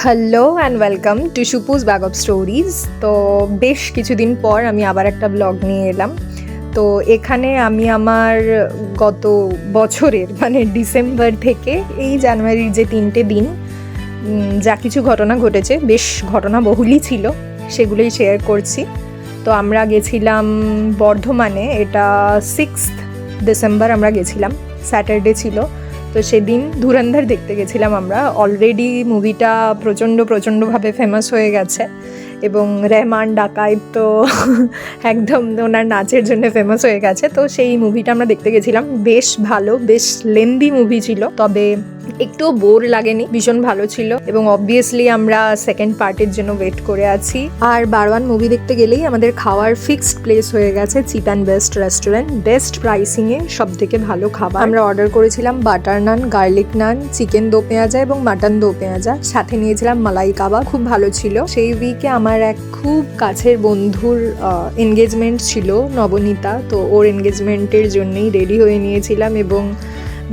Hello and welcome to Shupu's bag of stories. তো বেশ কিছুদিন পর আমি আবার একটা ব্লগ নিয়ে এলাম। তো এখানে আমি আমার গত বছরের মানে ডিসেম্বর থেকে এই জানুয়ারির যে 3টে দিন যা কিছু ঘটনা ঘটেছে, বেশ ঘটনাবহুলই ছিল, সেগুলোই শেয়ার করছি। তো আমরা গেছিলাম বর্ধমানে, এটা 6th ডিসেম্বর আমরা গেছিলাম, স্যাটারডে ছিল। তো সেদিন ধুরন্ধর দেখতে গেছিলাম আমরা। অলরেডি মুভিটা প্রচণ্ডভাবে ফেমাস হয়ে গেছে এবং রেহমান ডাকাইত তো একদম ওনার নাচের জন্য ফেমাস হয়ে গেছে। তো সেই মুভিটা আমরা দেখতে গেছিলাম, বেশ ভালো, বেশ লেন্দি মুভি ছিল, তবে একটুও বোর লাগেনি, ভীষণ ভালো ছিল। এবং অবভিয়াসলি আমরা সেকেন্ড পার্টের জন্য ওয়েট করে আছি। আর বারওয়ান মুভি দেখতে গেলেই আমাদের খাওয়ার ফিক্সড প্লেস হয়ে গেছে cheap and best restaurant, best প্রাইসিংয়ে সব থেকে ভালো খাবার। আমরা অর্ডার করেছিলাম butter naan, garlic naan, chicken do pyaza এবং মাটন দো পেঁয়াজা, সাথে নিয়েছিলাম মালাই কাবাব, খুব ভালো ছিল। সেই উইকে আমার এক খুব কাছের বন্ধুর এনগেজমেন্ট ছিল, নবনীতা, তো ওর এনগেজমেন্টের জন্যই রেডি হয়ে নিয়েছিলাম এবং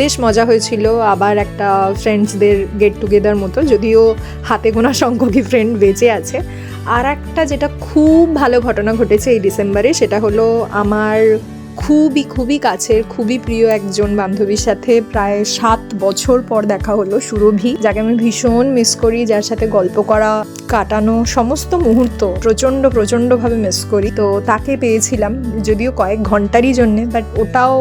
বেশ মজা হয়েছিল। আবার একটা ফ্রেন্ডসদের গেট টুগেদার মতো, যদিও হাতে গোনা সংখ্যকই ফ্রেন্ড বেঁচে আছে। আর একটা যেটা খুব ভালো ঘটনা ঘটেছে এই ডিসেম্বরে, সেটা হলো আমার খুবই কাছের, খুবই প্রিয় একজন বান্ধবীর সাথে প্রায় 7 বছর পর দেখা হলো, সুরভি, যাকে আমি ভীষণ মিস করি, যার সাথে গল্প করা, কাটানো সমস্ত মুহূর্ত প্রচণ্ডভাবে মিস করি। তো তাকে পেয়েছিলাম, যদিও কয়েক ঘন্টারই জন্যে, বাট ওটাও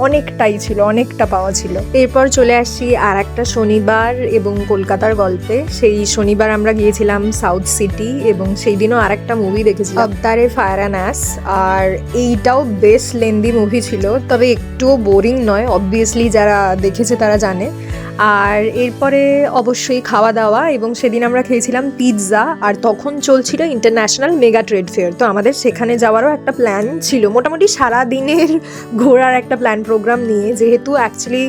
অনেকটাই ছিল, অনেকটা পাওয়া ছিল। এরপর চলে আসছি আর একটা শনিবার এবং কলকাতার গল্পে। সেই শনিবার আমরা গিয়েছিলাম সাউথ সিটি এবং সেই দিনও আর একটা মুভি দেখেছিলাম, আবতারে ফায়ার অ্যান্ড অ্যাশ। আর এইটাও বেশ লেন্দি মুভি ছিল, তবে একটুও বোরিং নয়, অবভিয়াসলি যারা দেখেছে তারা জানে। আর এরপরে অবশ্যই খাওয়া দাওয়া, এবং সেদিন আমরা খেয়েছিলাম পিৎজা। আর তখন চলছিল ইন্টারন্যাশনাল মেগা ট্রেড ফেয়ার, তো আমাদের সেখানে যাওয়ারও একটা প্ল্যান ছিল, মোটামুটি সারা দিনের ঘোরার একটা প্ল্যান প্রোগ্রাম নিয়ে, যেহেতু অ্যাকচুয়ালি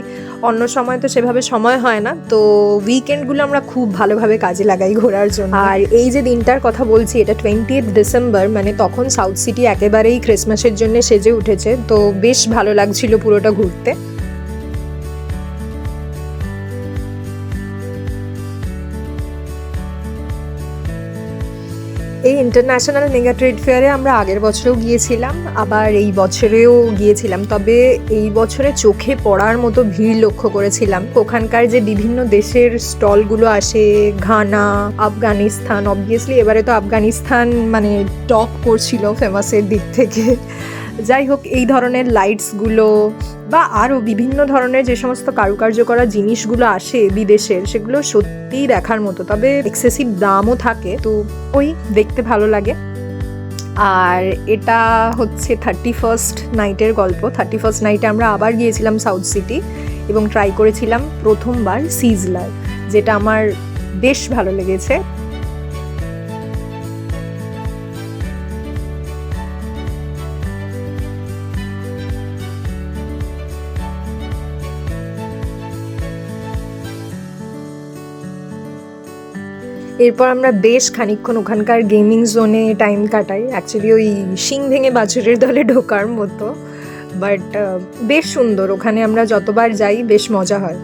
অন্য সময় তো সেভাবে সময় হয় না, তো উইকেন্ডগুলো আমরা খুব ভালোভাবে কাজে লাগাই ঘোরার জন্য। আর এই যে দিনটার কথা বলছি, এটা 20th ডিসেম্বর, মানে তখন সাউথ সিটি একেবারেই ক্রিসমাসের জন্য সেজে উঠেছে, তো বেশ ভালো লাগছিল পুরোটা ঘুরতে। এই ইন্টারন্যাশনাল মেগা ট্রেড ফেয়ারে আমরা আগের বছরেও গিয়েছিলাম, আবার এই বছরেও গিয়েছিলাম, তবে এই বছরে চোখে পড়ার মতো ভিড় লক্ষ্য করেছিলাম। ওখানকার যে বিভিন্ন দেশের স্টলগুলো আসে, ঘানা, আফগানিস্তান, অবভিয়াসলি এবারে তো আফগানিস্তান মানে টপ করছিল ফেমাসের দিক থেকে। যাই হোক, এই ধরনের লাইটসগুলো বা আরও বিভিন্ন ধরনের যে সমস্ত কারুকার্য করা জিনিসগুলো আসে বিদেশের, সেগুলো সত্যিই দেখার মতো, তবে এক্সেসিভ দামও থাকে, তো ওই দেখতে ভালো লাগে। আর এটা হচ্ছে 31st নাইটের গল্প। 31st নাইটে আমরা আবার গিয়েছিলাম সাউথ সিটি এবং ট্রাই করেছিলাম প্রথমবার সিজলার, যেটা আমার বেশ ভালো লেগেছে। এরপর আমরা বেশ খানিকক্ষণ ওখানকার গেমিং জোনে টাইম কাটাই, অ্যাকচুয়ালি ওই শিং ভেঙে বাছুরের দলে ঢোকার মতো, বাট বেশ সুন্দর। ওখানে আমরা যতবার যাই বেশ মজা হয়।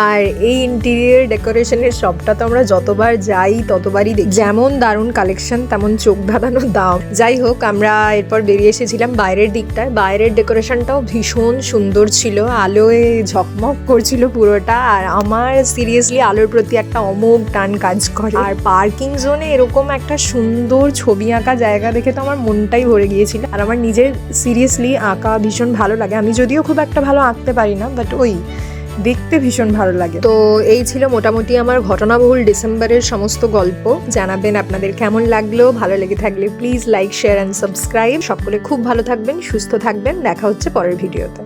আর এই ইন্টেরিয়র ডেকোরেশনের শপটা তো আমরা যতবার যাই ততবারই দেখি, যেমন দারুণ কালেকশন তেমন চোখ ধাঁধানো দাম। যাই হোক, আমরা এরপর বেরিয়ে এসেছিলাম বাইরের দিকটায়। বাইরের ডেকোরেশনটাও ভীষণ সুন্দর ছিল, আলোয় ঝকমক করছিল পুরোটা, আর আমার সিরিয়াসলি আলোর প্রতি একটা অমোঘ টান কাজ করে। আর পার্কিং জোনে এরকম একটা সুন্দর ছবি আঁকা জায়গা দেখে তো আমার মনটাই ভরে গিয়েছিল। আর আমার নিজের সিরিয়াসলি আঁকা ভীষণ ভালো লাগে, আমি যদিও খুব একটা ভালো আঁকতে পারি না, বাট ওই দেখতে ভীষণ ভালো লাগে। তো এই ছিল মোটামুটি আমার ঘটনাবহুল ডিসেম্বরের সমস্ত গল্প। জানাবেন আপনাদের কেমন লাগলো, ভালো লেগে থাকলে please like, share and subscribe. সকলে খুব ভালো থাকবেন, সুস্থ থাকবেন, দেখা হচ্ছে পরের ভিডিওতে।